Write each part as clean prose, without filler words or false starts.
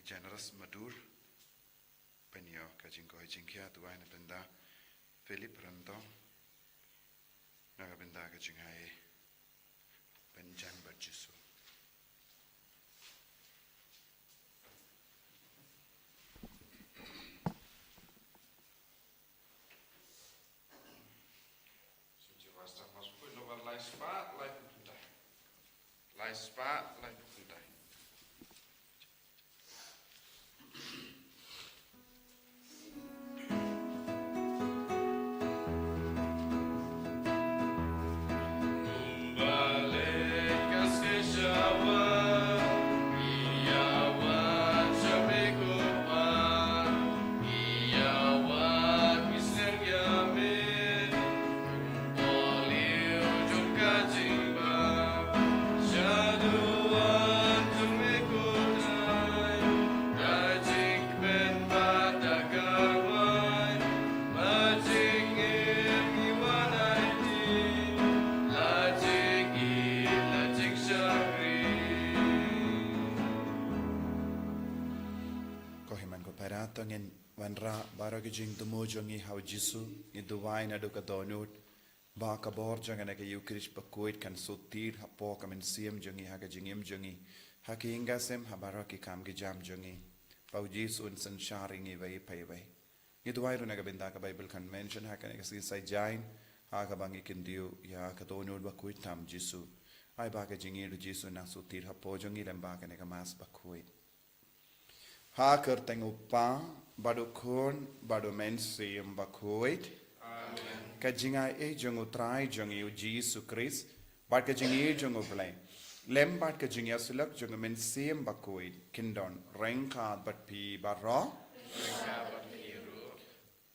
generous madur penyo kajing ko jingkia tuai na benda Philip Random naga benda kajing hai penjan berjusu tangin wanra baragi jing tumo jongi hau jisu ni duwai na duka donut ba ka bor janga na ka yukrish pakoit kan sutir hapo kamen siem jongi haga jingim jongi haki inga sem habaraki kam gi jam jongi pau jisu un san sharing vai pai vai ni duwai ru na ka benda ka bible kan mention haka na ka sai jain haka bangi kindiu ya ka donut bakoit tam jisu ai ba ka jingi ru jisu na sutir hapo jongi lamba ka na ka mas bakoit Haker tengupa badukun badumen siem bakoit kajinga e jongu trai jongi u Jesus Christ bad kajingi jongu blai lem bad kajinga sulak jongu men siem bakoit kindon rengka bat pi barra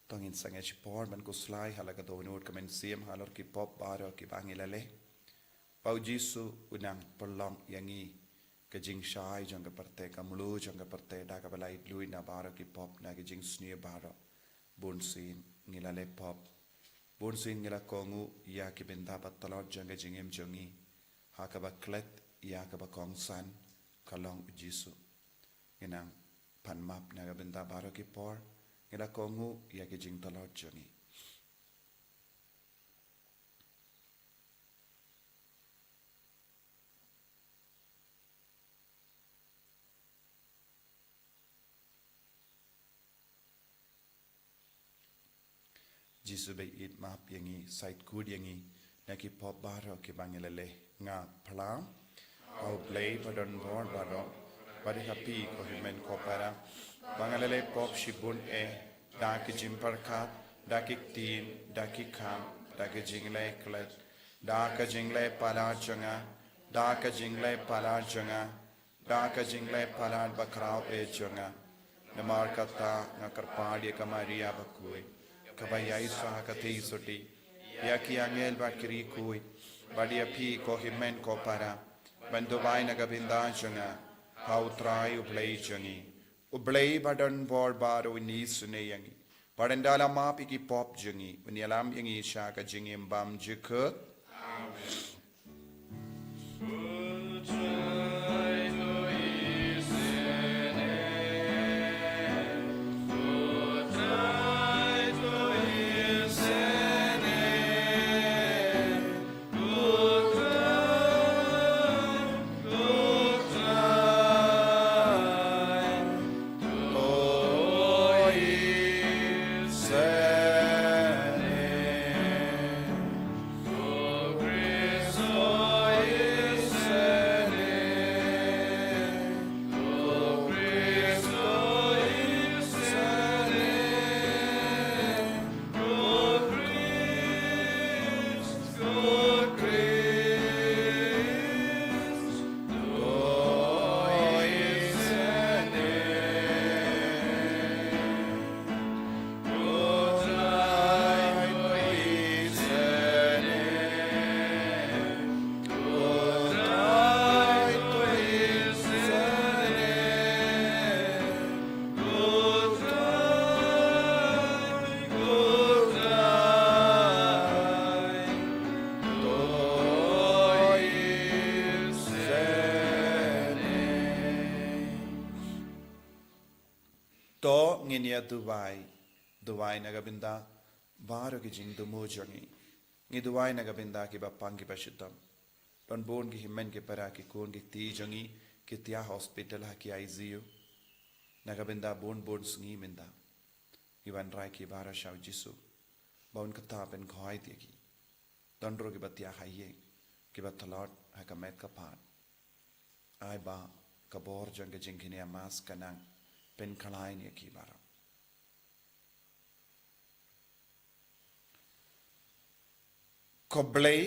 tongin sange chipor man kuslai halaga donut kamen siem halor ki pop baro ki bangilale pau Jesus unang perlong yangi kajing shai jang kaparte kamlu jang kaparte da kabalai lui na bara ki pop na kajing sneer bara bonsin ngila le pop bonsin ngila kongu ya ki benda batalot jang kajing em jongi ha ka ba klet ya ka ba kong san kalong jisu inang pan map na ka benda bara ki por ngila kongu ya kajing talot jongi Jisu bay it map yangi site good yangi naki pop baro ki bangilale nga plam au play padon bor baro bari happy ko himen ko para bangalale pop shibun e da ki jimpar khat da ki tin da ki kham da ki jingle klet da ka jingle pala changa da ka jingle pala changa da ka jingle pala bakrao e changa namar kata nga karpadi kamaria bakui kabayai saha katei soti ya ki angel bakri kui badia pi ko himen ko para bando bai na gabinda changa how try ublei changi ublei badan bor baro ni sune yangi badandala ma pi ki pop jangi unyalam yangi sha ka jingim bam jikut amen to nginia Dubai nagabinda baro ki jing dumu jangi ngi Dubai nagabinda ki bapang ki bashidam don bon ki himmen ki para ki kon ki ti jangi ki tia hospital ha ki ICU nagabinda bon sngi minda iban rai ki bara shau jisu baun kata pen khoi ti ki don ro ki batia haye ki batalot ha ka met ka pat ai ba ka bor jang ke jing kini amas kanang pen khalai ni ki bara koblei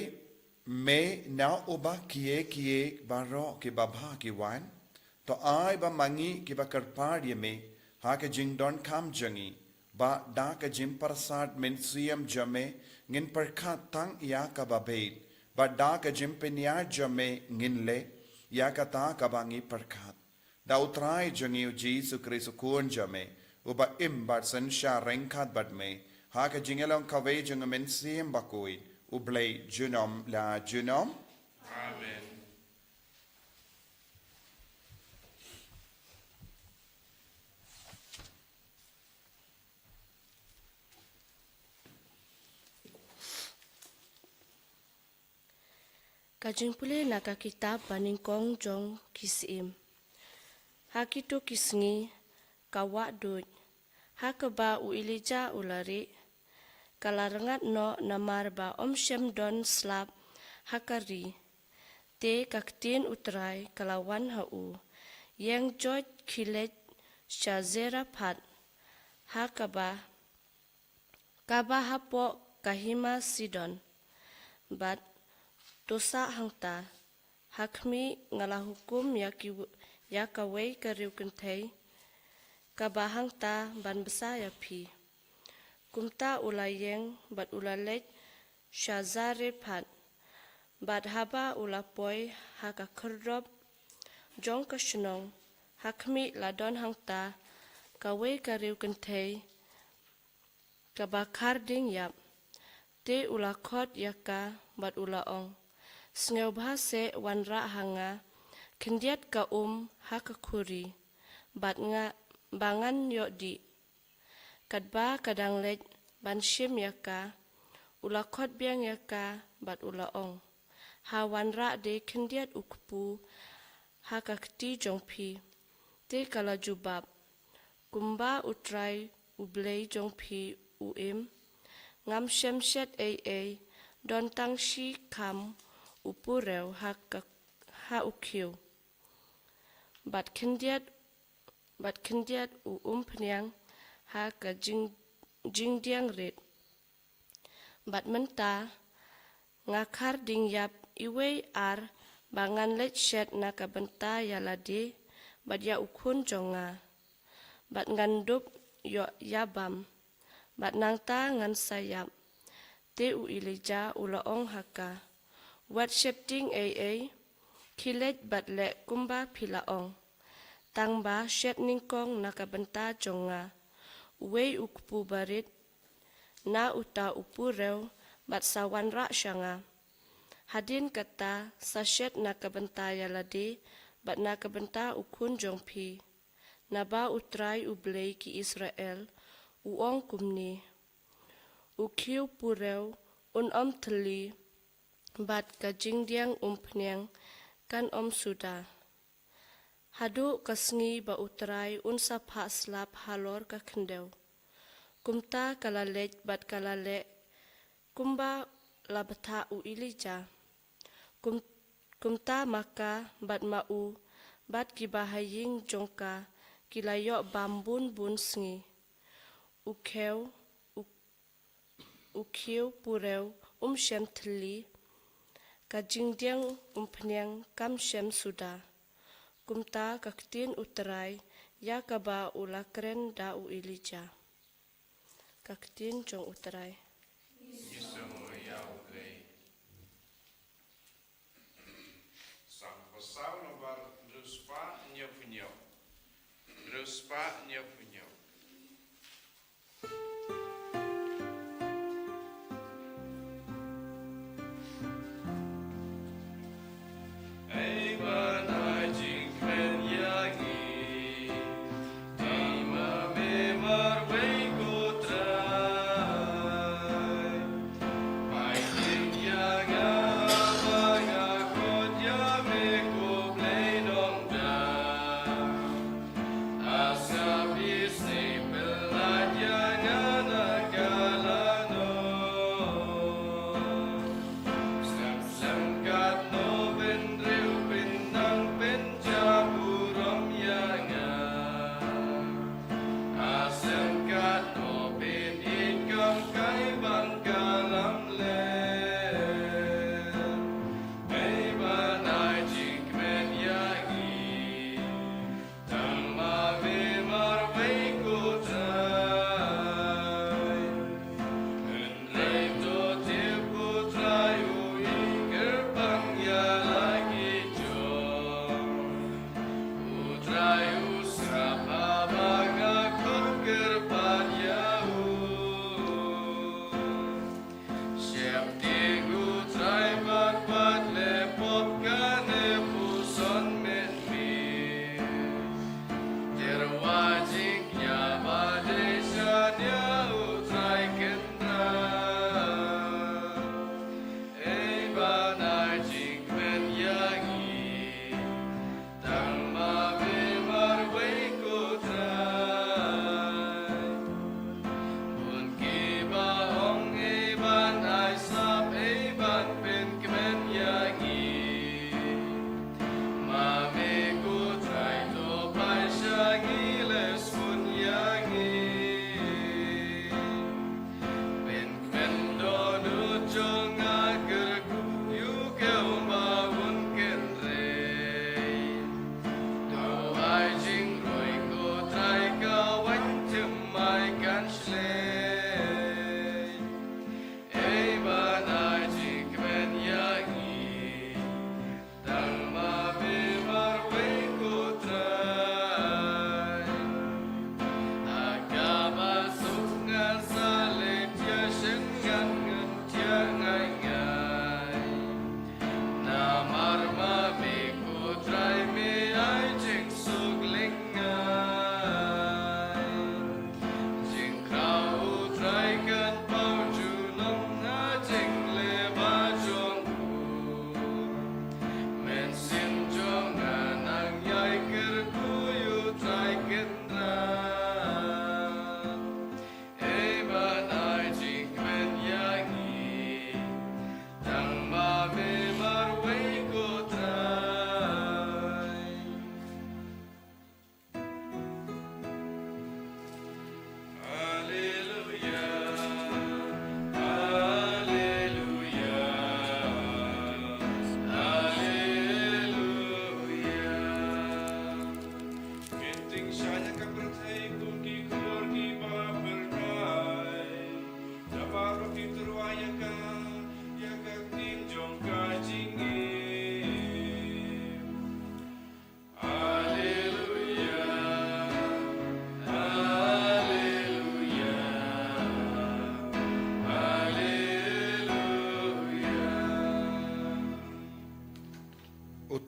me na oba kie baro ke babha ki wan to ai ba mangi ki ba karpar ye me ha ke jing don kam jangi ba da ka jim parsad men siam jame ngin parkha tang ya ka ba be ba da ka jim penya jame ngin le ya ka ta ka bangi parkhat da utrai jangi Jesus Christ kun jame uba im bar san sha renkhat bat me ha ka jingelong ka ve jang men siam ba koi ublei junom la junom Amen. Kajing pule naka kitab baning kong jong kisim. Hakito kisngi kawa duj. Hakaba u ilija ulari. Kalarangat no namar ba shem don slap hakari. Te kaktin utrai kalawan hau. Yang joj kilet shazera pat. Hakaba kaba hapo kahima sidon. But dosa hangta hakmi ngala hukum yakawai kariu kentai kabahangta ban besa ya pi kumta ulayeng bat ulalej shazare pat bat haba ulapoi haka kerdop jong kashnong hakmi ladon hangta kawai kariu kentai kabakar ding yap te ulakot yaka bat ulaong Sngeu bahase wanra hanga kendiat ka hakakuri bat nga bangan yodi kadba kadang lej ban shim yaka ulakot biang yaka bat ulaong ha wanra de kendiat ukpu hakakti jongpi te kala jubab kumba utrai ublei jongpi uim ngam shem shet don tang shi kam upureu ha ukiu bat kendiat pnyang ha ka jingdiang red bat menta ngakar ding yap iwei ar bangan let shet na ka benta yalade bat ya ukun jonga bat ngandup yo yabam bat nangta ngan sayap te u ilija ulaong haka Wat shepting kilet bat le kumba pilaong. Tangba shet ningkong nakabenta jonga. Uwei ukpu barit. Na uta upureu bat sawan rak syanga. Hadin kata sa shet nakabenta yalade bat nakabenta ukun jongpi. Naba utrai ublei ki Israel. Uong kumni. Ukiu pureu teli. Bat kajing diang pnyang kan suda. Hadu kasngi ba utrai unsa pa slap halor ka kendeu. Kumta kalalej bat kalale kumba labata u ilija. Kumta maka bat mau bat kibahaying jongka kilayok bambun bun sngi. Ukiu pureu shem teli. Kajing diang pnyang kam shem suda. Kumta kaktin utrai ya kaba ulakren da u ilija. Kaktin jong utrai. Sang pasal nomor druspa nyopunyo. Druspa nyopunyo. Amen.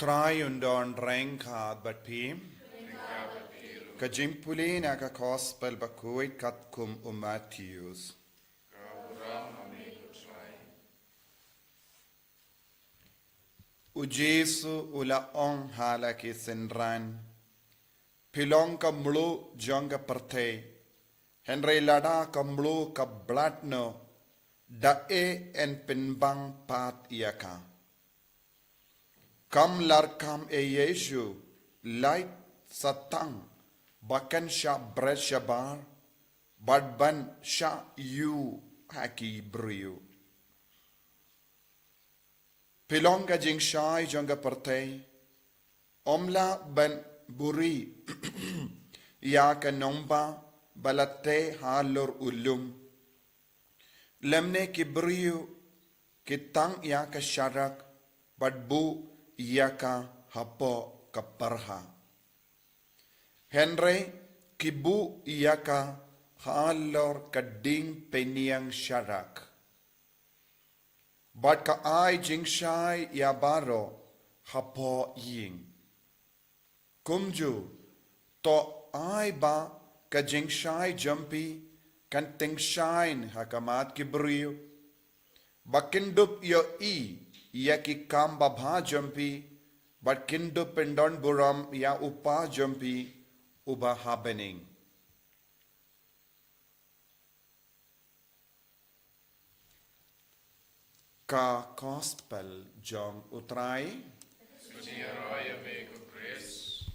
utrai undon rengkat bat pim. Kajimpuli na ka gospel bakuit katkum Matthews. Ujesu ula ong hala ki senran. Pilong ka mlu jong ka pertei. Henry lada ka mlu ka blatno. Da e en pinbang pat iaka. Kam lar kam e Yesu. Light satang. Bakan sya bret syabar. Badban sya yu haki briu. Pilong ka jing syai jong ka pertei. Omla ban buri. Ya ka nomba balate halor ulum. Lemne ki briu. Kitang ya ka syarak. Badbu ya ka hapo ka parha. Henry kibu iya ka halor kading peniang syarak. Bat ka ay jing syai ya baro hapo ying. Kumju to ay ba ka jing syai jampi kan ting shine hakamat kibriyo. Bakindup yo iya ki kamba bha jampi. Bat kindup pendon buram ya upa jampi. Uba happening. Ka gospel jong utrai. Raya mego grace.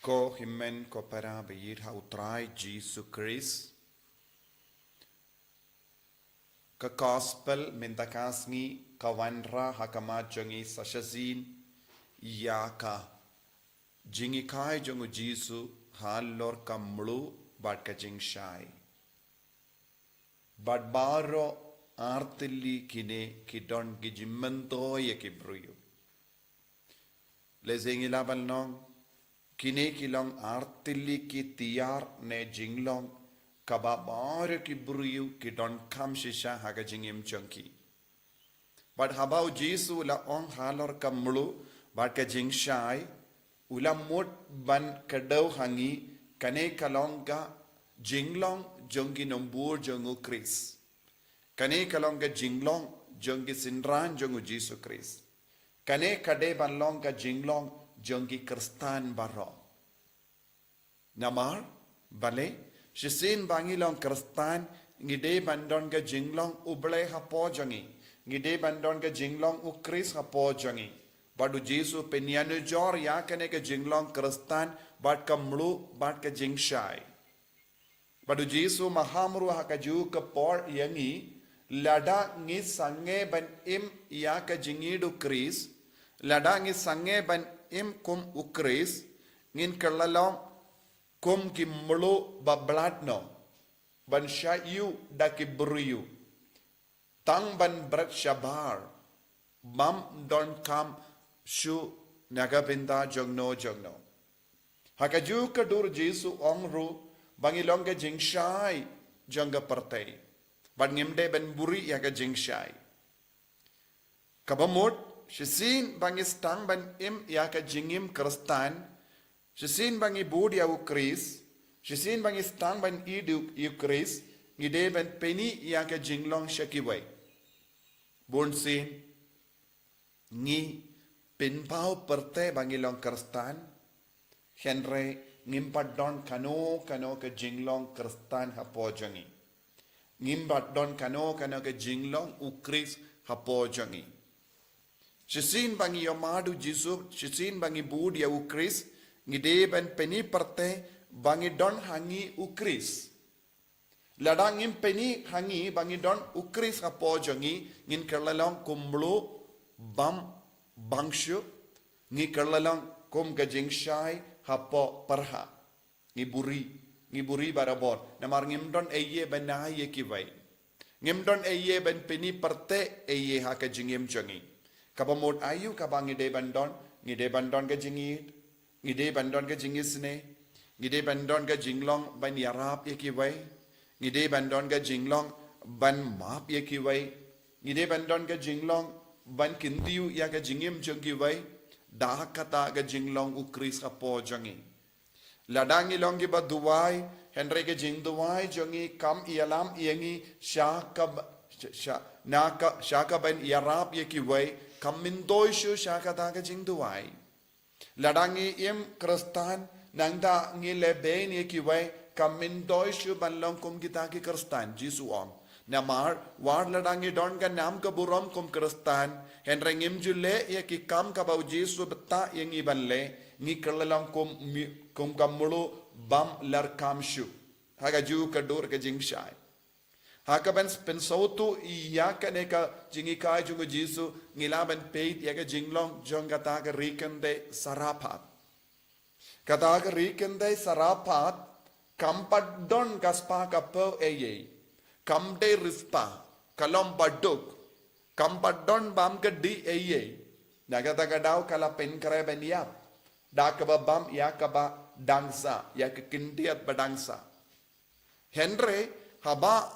Ko himen ko para bayir ha utrai Jesus Christ. Ka gospel mintakasngi kawanra hakama jongi sashazin yaka jingi kai jongu Jisu halor kamlu bad ka jing shai bad baro artilli kine kidon gijimento ye kibruyo lezengi labal nong kine kilong artilli ki tiyar ne jinglong kababare kibruyo kidon kam shisha haga jingim chunki. But habau Jisu la ong halor kamlu bat ka jing shai ula mut ban kadau hangi kane kalonga jinglong jongi nombur jongu Chris. Kane kalonga jinglong jongi sinran jongu Jisu Chris. Kane kade ban longa jinglong jongi Kristan baro. Namar bale shisin bangilong Kristan ngide bandon ga jinglong uble hapo jongi. Ngide bandon ke jinglong u Chris hapo jangi. Badu Jisu penyanu jor ya kene ke jinglong Kristan bat kamlu bat ke jingshai. Badu Jisu mahamru hakaju ke por yangi lada ngi sange ban im ya ke jingidu Chris. Lada ngi sange ban im kum u Chris. Ngin kerlalong kum ki mlu bablatno. Ban syayu da ki beriyu. Tang ban brat shabar. Mam don kam shu nagabinda jogno. Hakaju kadur Jisu ongru bangilong ke jingshai jangga pertei. Ban ngimde ben buri ya ke jingshai. Kabamut shisin bangis tang ban im ya ke jingim Kristan. Shisin bangi bud ya u Kris. Shisin bangis tang ban idu yu Kris. Ngide ben peni ya ke jinglong shakiwai. Bunsin ngi pinpau perte bangilong Kristan Henry ngimpat don kano ke jinglong Kristan hapo jangi ngimpat don kano ke jinglong ukris hapo jangi shisin bangi yomadu Jisu shisin bangi bud ya ukris ngide ben peni perte bangi don hangi ukris ladang ngim peni hangi bangi don ukris hapo jangi ngin kerlalong kumlu bam bangshu ngi kerlalong kum gajing shai hapo parha ngi buri barabor namar ngim don eye benaye kiwai ngim don eye ben peni perte eye ha ka jingim jangi kabamot ayu kabangi de bandon ga jingit ngide bandon ga jingisne ngide bandon ga jinglong ban yarap ye kiwai ngide bandon ga jinglong ban map ye ki wai ide ban don ka jinglong ban kindiu ya ka jingim jong ki wai da kata ka jinglong u Chris ka po jongi ladangi longi ba duwai henry ke jing duwai jongi kam ialam iengi shaka ban yarap ye ki wai kam mindoi shu shaka ta ka jing duwai ladangi im kristan nangda ngi leben ye ki wai kam mindoi shu ban long kum kita ki kristan jisu om namar war ladangi don ka nam ka burom kum kristan henry ngim jule ye ki kam ka bau jisu betta yengi balle ngi kalalang kum kamulu bam lar kamshu haga ju ka dur ka jing shai haka ban pensautu ya ka ne ka jingi kai jungu jisu ngilaban peit ya ka jinglong jonga ta ka rikende sarapat kata ka rikende sarapat kampadon kaspa ka po eye kamde rispa kalom baduk kampadon bam ka di eye nagata ka daw kala pen kare ben yap dakaba bam yakaba dangsa yak kindiat badangsa henry haba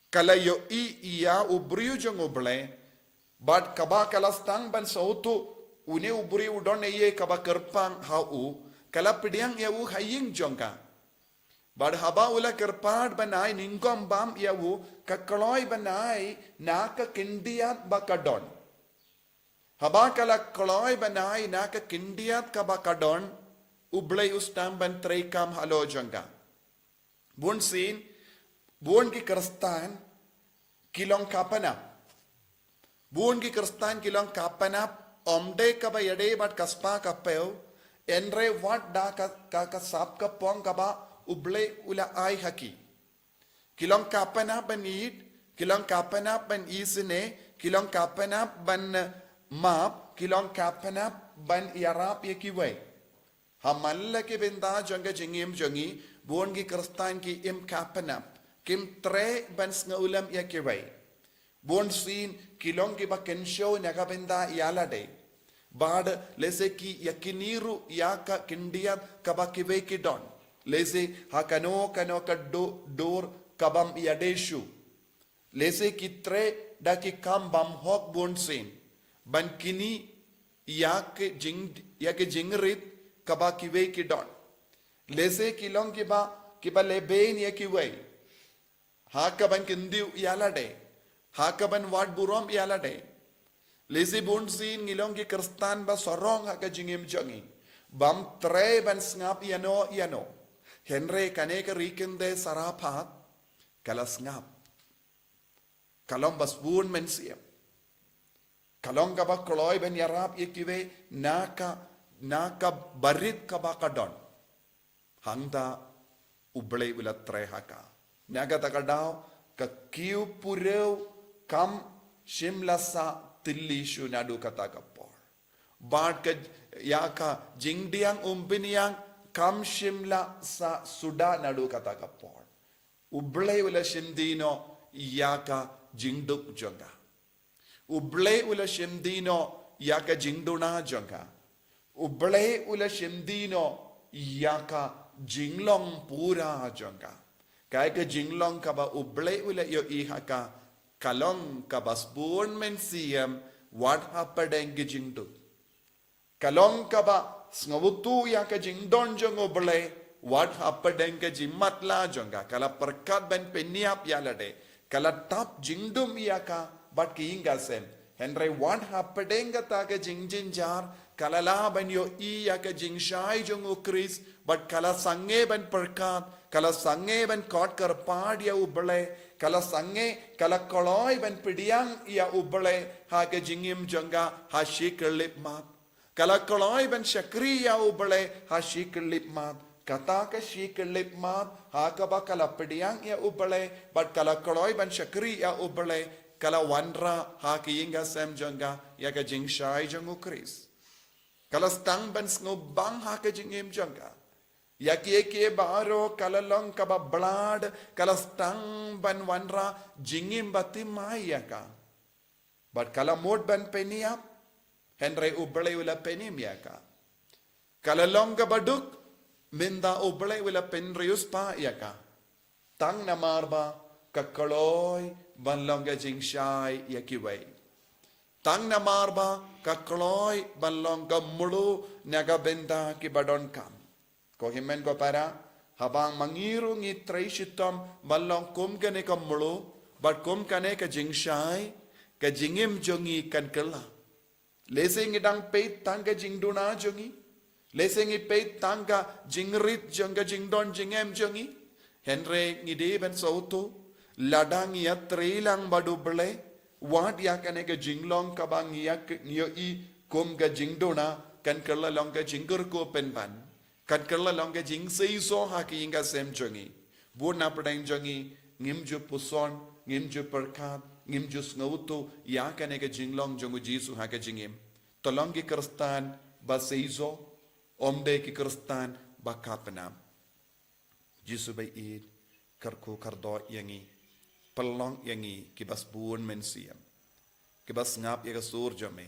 kalayo iya ubriu jong uble bad kaba kalastang ban sautu une ubri udon eye kaba kerpang hau kala pidiang yawu haying jongka bad haba ula kerpad banai ningom bam yawu kakloi banai naka kindiat bakadon haba kala kloi banai naka kindiat kaba kadon ublay ustam ban treikam halo jangga bun sin bun ki kristan kilong kapana bun ki kristan kilong kapana omde kaba yade bat kaspa kapeo enre wat da ka sap ka pong kaba ublay ula ai haki kilong kapana banit kilong kapana ban isine kilong kapana ban map kilong kapana ban yarap ye ki way hamalla ke benda jonga jingim jongi bon ki kristan ki im kapana kim tre ban snaulam ye ki way bon sin kilong ki ba kensho naga benda yala de bad lese ki yakiniru yaka kindia kaba ki way ki don lese hakano kano kaddo dor kabam yadeshu lese ki tre da ki kam bam hok bon sin ban kini yak jingrit kaba kiwe ki don lese kilong kiba leben ye kiwe hakaban kindiu yalade hakaban wat burom yalade lese bonsin ngilong ki kristan ba sorong haka jingim jongi bam tre ban snap yano henry kaneka rikende sarapat kala snap kalom bas bun mensiam kalong kaba kloy ben yarap ikiwe naka barit kaba kadon hangda ublay ulatre haka naga takadaw ka kiu purew kam shimlasa tillishu nadu katakapor bad ka yaka jingdiang umbiniang kam shimla sa suda nadu katakapor ublay ula shindino yaka jingduk jonga ublay ula shimdino yaka jingduna jonga ublay ula shimdino yaka jinglong pura jonga kaya ka jinglong kaba ublay ula yo ihaka kalong kabas buon mensiyam what hapadeng jingdu kalong kaba sngavutu yaka jingdon jong ublay what hapadeng jimmatla jonga kala perkat ben peniap yalade kala tap jingdum yaka but kiinga sem henry what happened taga jingjin jar kalala ban yo yaka jingshai jongu Chris but kala sange ban perkat kala sange ban kot karpad ya uble kala sange kala koloi ban pidiang ya uble haga jingim jonga ha shiklip mat kala koloi ban shakri ya uble ha shiklip mat kata ka shiklip mat haga ba kala pidiang ya uble but kala koloi ban shakri ya uble kala wanra haki inga sem jonga yaka jingshai jongu Chris kala stang ban snubang haka jingim jonga yaki eke baro kala long kaba blood kala stang ban wanra jingim bati mayaka but kala mod ban peniap henry ublay ula penim yaka kala long kabaduk minda ublay ula penrius pa yaka tang namarba kakaloi banlong ga jing shai yakiway. Tang na marba kakaloi banlong ga mulu naga benda ki badon kam. Ko himen ko para habang mangiru ngi traisitom banlong kum kane ka mulu bat kum kane ka jing shai ka jingim jongi kan kala. Lesing idang peit tang ka jing duna jongi. Lesing i peit tang ka jingrit jonga jingdon jingem jongi. Henry ngide ben sauto ladang ya trilang badubele wat ya kane ka jinglong ka bang ya nyo i kum ka jingdona kan kala long ka jingkur ko penban kan kala long ka jing sei so ha ki inga sem jongi bu na pradang jongi ngimju puson ngimju perkat ngimju snauto ya kane ka jinglong jongu jisu ha ka jingim tolong ki kristan ba seizo omde ki kristan ba kapna jisu bai id karku kardo yangi pelong yangi kibas buon mensiam kibas ngap yaga sur jame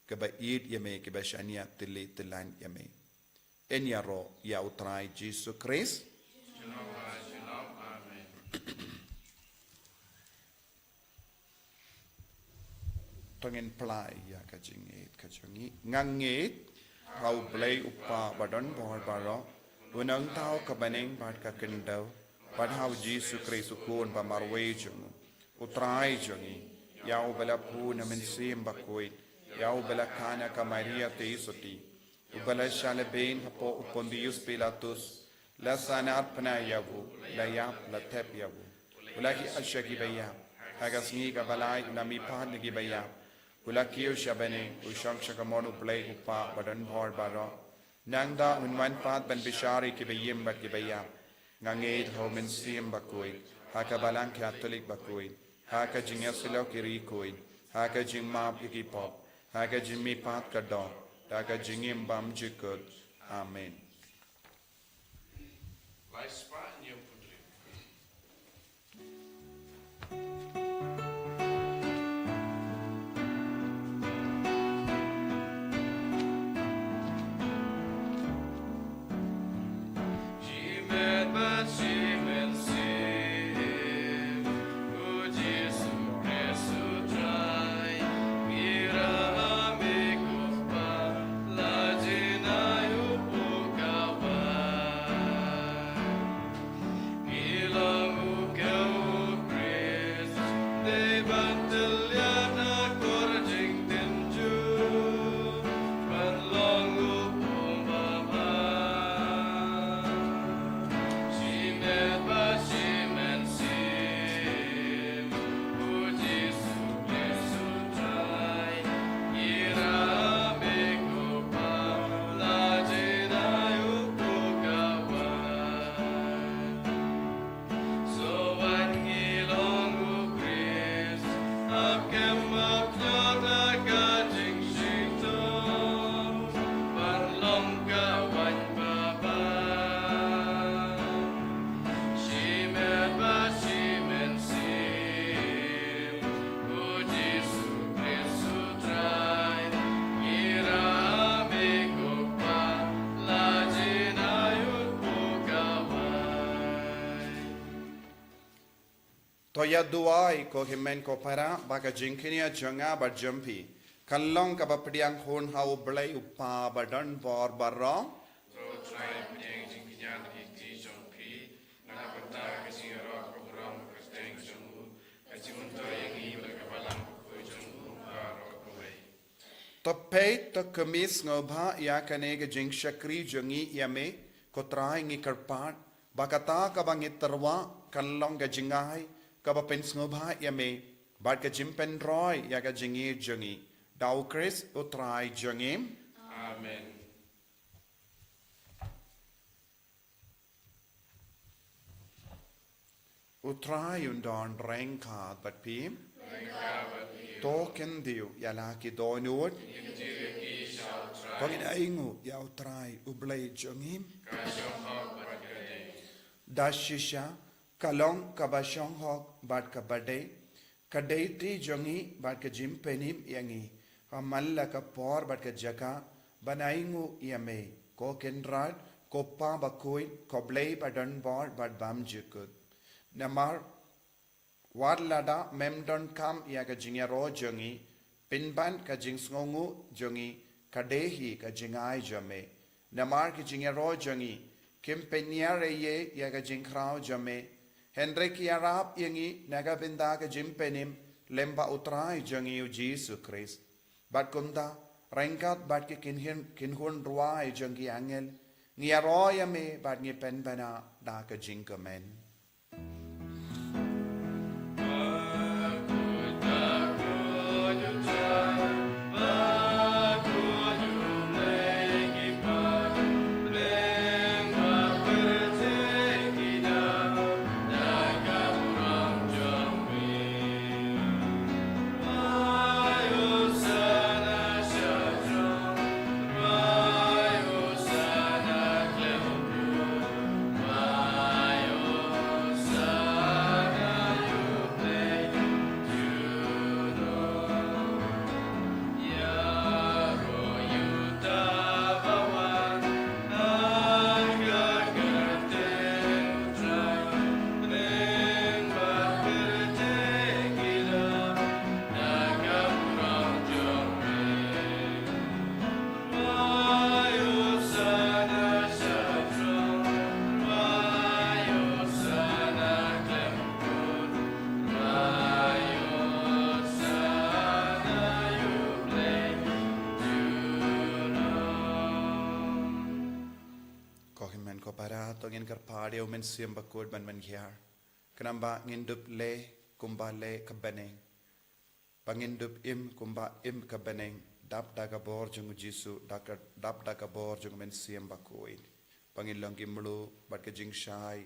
kiba id yame kiba shania tili tilan yame enya ro ya utrai jisu Christ Amen. tongin plai ya kajingi ngangit hau play upa badon bor baro unang tao kabaneng bad ka kendau bad hau jisu Christ ukun ba marwe jung utrai jungi yau bela pu na mensim bakoit yau bela kana ka Maria teisoti ubala shale bein hapo upondius Pilatus la sanat pana yavu la yap la tep yavu ulaki ashaki bayap hagas ngi ka balai nami pan ngi bayap ulaki ushabane ushang shakamono play upa badan bor baro nangda unwan pat ban bishari ki bayim bat ki bayap ngangit ho mensim bakoit haka balang Catholic bakoit haka jingasilo kirikoit haka jingmap ikipop haka jimmi pat kadon haka jingim bam jikut amen. Vai Spanje putri. Jimet bat jimen sim, o Jesu Christu trai, mira amigo pa, la jinayu pukawai. Ilang ukaw Chris, de bantalyan akorjing tinju, panlong upumaba. Jimet ba jimen sim, o Jesu Christu trai, irame ko pa, la jinayu pukawai. So an ngilong o Chris, apkem apyat agajing sito, panlong kawan baba. Shimet ba shimen sim, o Jesu Christu trai, irame ko pa, la jinayut pukawai. Toya duai ko himen ko para baga jingkinia jonga ba jumpi kallong ka bapdiang hon hau blai upa badan bor barro Tro trai penyeng jing kinyan hikti jong pi, nakapata kasi ro program kasteng jong kajimunto yang i bagabalang ko jong ro kowe. to pei to kemis ngobha ya kane ga jing shakri jongi yame ko trai ngi karpat bakata ka bangi terwa kallong ga jingai ka ba pens ngobha yame bat ka jimpen roy ya ga jingi jongi dau Chris utrai jongim Amen. utrai undon rengka bat pim token diu yala ki donut Pagin aingu ya utrai ublay jongim dashisha kalong kabashong hok bat kabade kadaiti jongi bat ka jimpenim yangi hamalla ka por bat ka jaka banaingu yame ko kenrad koppa bakoin koblay badan bor bat bam jukut namar Wat lada memdon kam ya ka jing ya ro jongi pinban ka jing sngongu jongi kadehi ka jingai jame namar ka jing ya ro jongi kim penyare ye ya ka jing krao jame Henrik ya rap yangi naga binda ka jim penim lemba utrai jongi u Jesus Christ bat kumda rengkat bat ki kinhun ruai jongi angel ngia ro ya me bat ngi pen bana da ka jing ka men Tongin karpade o men siam bakod man hiar kanamba ngindup le kumba le kabeneng pangindup im kumba im kabeneng dap daga bor jung jisu dap daga bor jung men siam bakoid pangilong kimlu bat ka jing shai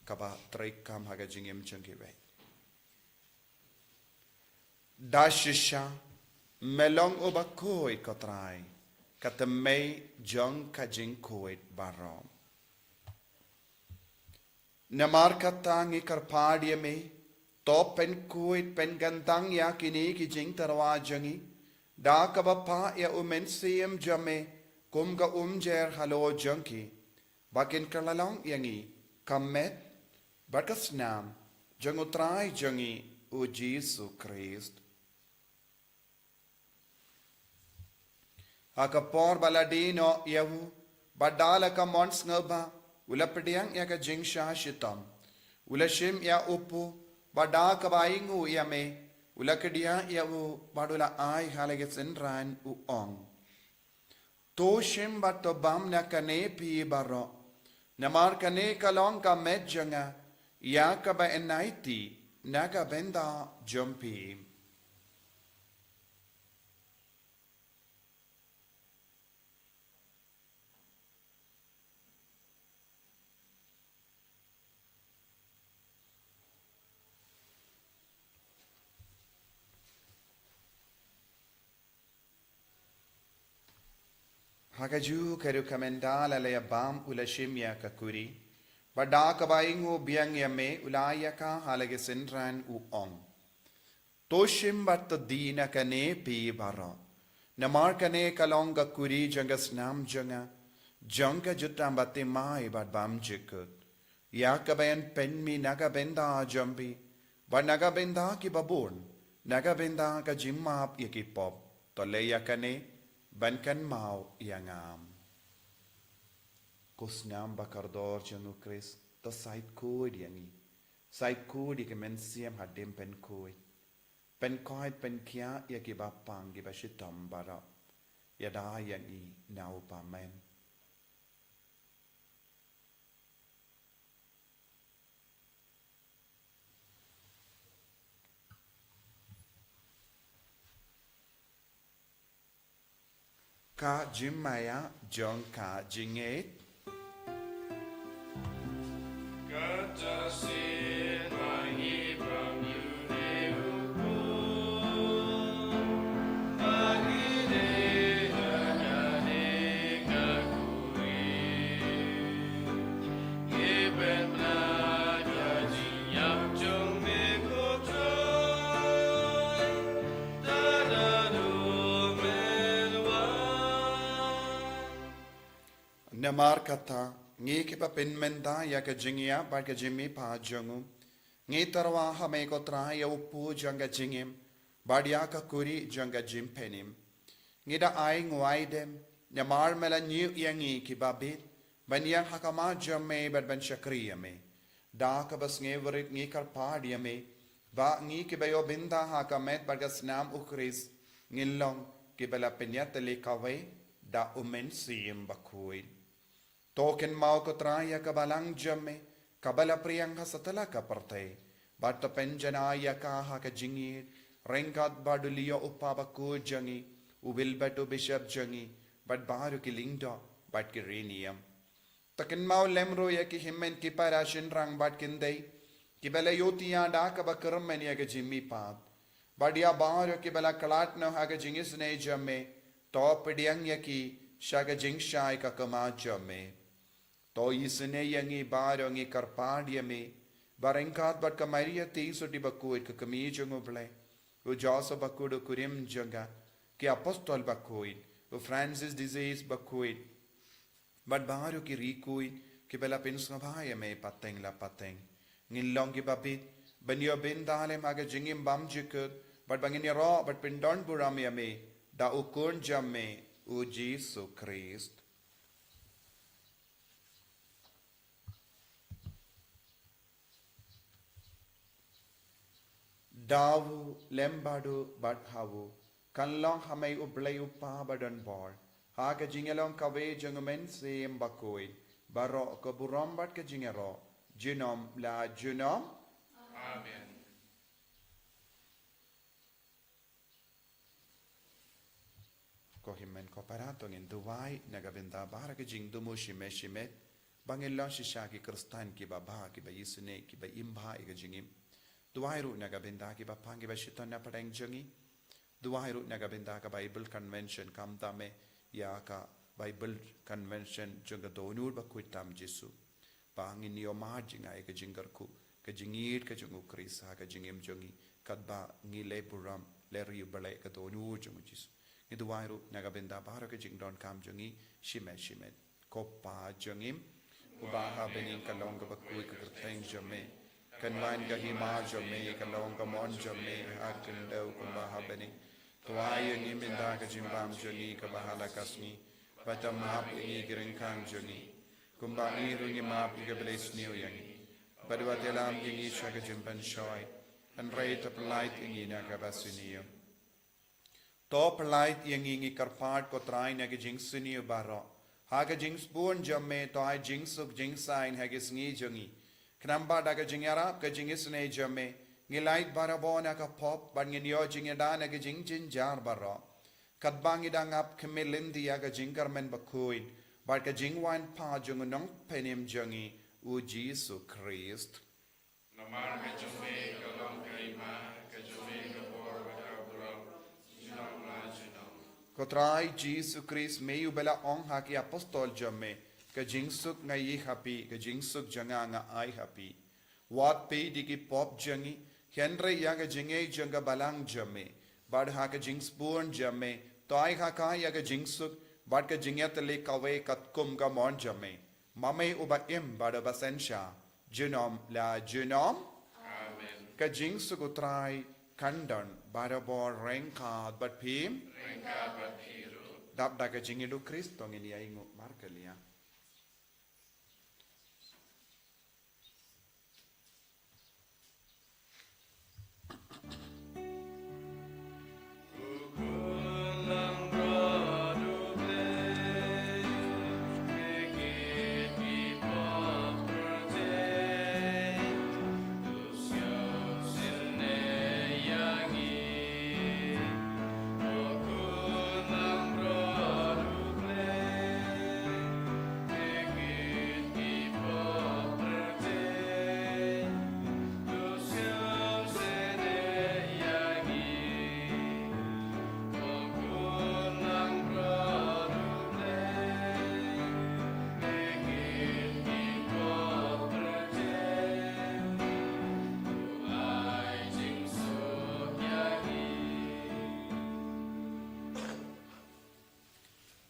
kaba trai kam haga jing im chung kiwe dashisha melong o bakoid kotrai katamei jong ka jing koid barom Namar katangi karpadia me, to pen kuit pen gantang ya kini ki jing tarwajangi, da kabapa ya umensiam jame, kumga umjer halo junki, bakin kalalong yangi, kamet, barkasnam, jangutrai jangi, u Jesus Christ. Akapor baladino yahu, badala ka mons ngaba, Ula pediang ya ka jing sha shitam. Ula shim ya upu. Bada kabaingu ya me. Ula kedia ya u. Badula ai halage senran u ong. To shim bato bam na kane pi baro. Namar kane kalong ka medjanga. Ya ka ba enaiti. Naga benda jumpi. Hakaju keru kamendala le bam ulashimya kakuri. Bada kabaingu biang yame ulaya ka halage senran u ong. Toshim bat dina kane pi bara. Namar kane kalonga kuri jangas nam janga. Janga jutam bate mai bat bam jikut. Ya kabayan penmi naga benda jambi. Ba naga benda ki babun. Naga benda ka jimmap yakipop. Toleya kane. Bankan mau yangam. Kusngam bakardor jangu Chris. To sait koid yangi. Sait koid ikemen siam hadim pen koid. Pen koid pen kia yakibapang gibashitam bara. Yada yangi nau pamen. Ka Jimaya John Ka Jinget. Katasin mangi from you neuku. Magine nagane kakuri. Giben na kajiyap jong mekotroy. Dadadu Namar kata ngi ki pa pin menda ya ka jingia ba ka jimi pa jongu Ngitarwa hame ko traya upu janga jingim, badia ka kuri janga jimpenim. Ngida ay nguaidem, nyamar mela nyu yangi ki babit, banyang hakama jamme bad ban shakriyame. Da ka bas ngeverit ngi karpadiame, ba ngi ki bayo binda hakamet bagas nam ukris, ngilong ki bala penyatali kawe, da umen siyem bakuin. Token mau ko traya ka balang jamme, kabala priyang hasatala ka parte, bata penjanaya ka haka jingir, rengkat baduliyo upabaku jangi, ubilbatu bishop jangi, but baru ki lingdo, but ki renium. Takin mau lemro ya ki himmen ki parashin rang bat kindai, ki bala yotiya da ka bakaram meni aga jimmi paad, but ya baru ki bala kalat no haga jingis ne jamme, top diang ya ki shaga jingshai ka kama jamme. To isne yangi barongi karpadiame, barengkat bat kamaria tiso di bakuit ke kami junguble, u Joseph bakudu kurim janga, ki apostol bakuit, u Francis disease bakuit, but baru ki rikuit, ki bela pinsngavayame pateng la pateng, ngilong ki babit, banyo bindale maga jingim bam jikut, but bangini ro, but pindon buramiame, da ukun jamme, u Jesu Christ. Dawu lembadu badhawu kanlong hamay ublay upa badan bor haga jingelong kawe jangumen siyem bakoy baro ko burombat ka jingero junom la junom. Amen. Ko himmen ko parato ngin duwai nagabinda bara ka jing dumu shime shime bangilong shishaki kristan ki baba ki ba yisune ki ba imba iga jingim. Duwairu nagabinda ki bapangi bashiton na padang jangi. Duwairu nagabinda ka Bible Convention kam tame ya ka Bible Convention janga donur bakuitam Jesu. Pangin niyo majinga ka jingarku ka jingir ka jungu krisa ka jingim jangi kadba ngile buram leri balai ka donur jungu Jesu. Ni duwairu nagabinda bara ka jingdon kam jangi shime kopa jangim ubaha bening kalong ka bakui ka kerteng jame. Kanwan gahima jame kalong kamon jame akin daw kumbaha bani tuayo ni minda ka jimbam joni ka bahala kasni batam map ingi giringkang joni kumbangi rungi map iga beles niyo yangi badwa telam ingi shaka jimpan shoy and rate of light ingi na ka basiniyo top light ingi karpat ko try na ka jingsuniyo baro haga jingsbun jame to ay jingsuk jingsain hagis ngi jongi Knamba daga jingara ka jingis ne jame ngilait barabona ka pop ban nginyo jingeda na ka jingjin jar baro kadbangi dangap kemilindi aga jingar men bakuin bar ka jingwan pa jungunong penim jangi u Jesu Christ. Namar ka jume kalong kaima ka jume ka bor ka buram junom la junom. Kotrai Jesu Christ meyu bela ong haki apostol jame ka jingsuk ngai happy ka jingsuk janga nga ai happy wat pe digi pop jangi henre yaga jinge janga balang jame bad ha ka jingspurn jame to ai ha ka yaga jingsuk bad ka jingyatale kawe katkum ka mon jame mame uba im bad basensha junom la junom. Amen. Ka jingsuk utrai kandan barabor rengkat bat pim Rengkat bat piru. dap daga jingidu Kristo ngini aingu markalia.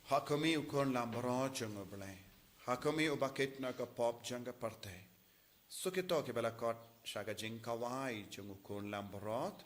Hakumi ukon lambro jungo blay. Hakumi ubakit na ka pop janga parte. Sukito ke bela kot Shaka jing kawai jungu kun lambrot.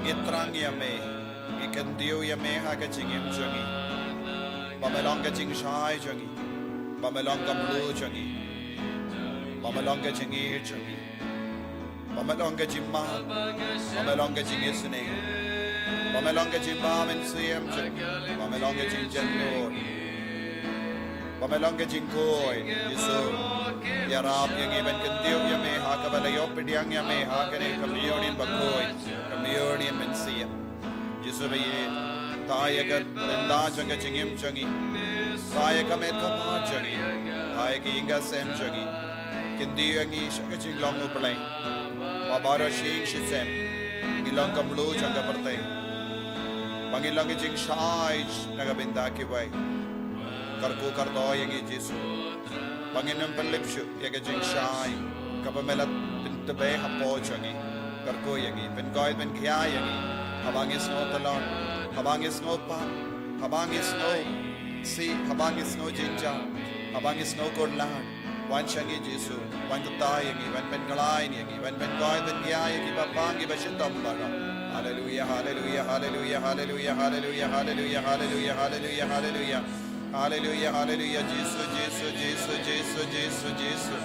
Itrang yame, ikandiu yame haga jingim jangi, bamelonga jing shai jangi, bamelonga blue jangi, bamelonga jingi jangi, bamelonga jimma, bamelonga jingisne, bamelonga jimma and siem jangi, bamelonga jing janno, bamelonga jingkoi, Yesu. Yarab yang iban kandiu yame haga balayo pidyang yame haga ne communion bakoi. Communion mensia. Yesu baye tayaga nda janga jingim jangi. Tayaga met kama jangi. Tayaga inga sem jangi. Kindi yangi shaka jing long uplay. Babara shing shisem. Ilang kamlu janga partay. Pangilang jing shai naga binda kiway. Karku kardo yangi Yesu. Panginam panlipshu yaga jing shai. Kapamelat pintabe hapo jangi. Karko yangi, pen goy pen kya yangi, habangis no talon, habangis no pa, habangis no si, habangis no jinja, habangis no kodlan, wan shangi Jesu, wan tuta yangi, wan pen kalay yangi, wan pen goy pen kya yangi, papangi bashitam bara. Hallelujah, hallelujah, hallelujah, hallelujah, hallelujah, hallelujah, hallelujah, hallelujah, hallelujah. Hallelujah, hallelujah, Jesus, Jesus, Jesus, Jesus, Jesus, Jesus.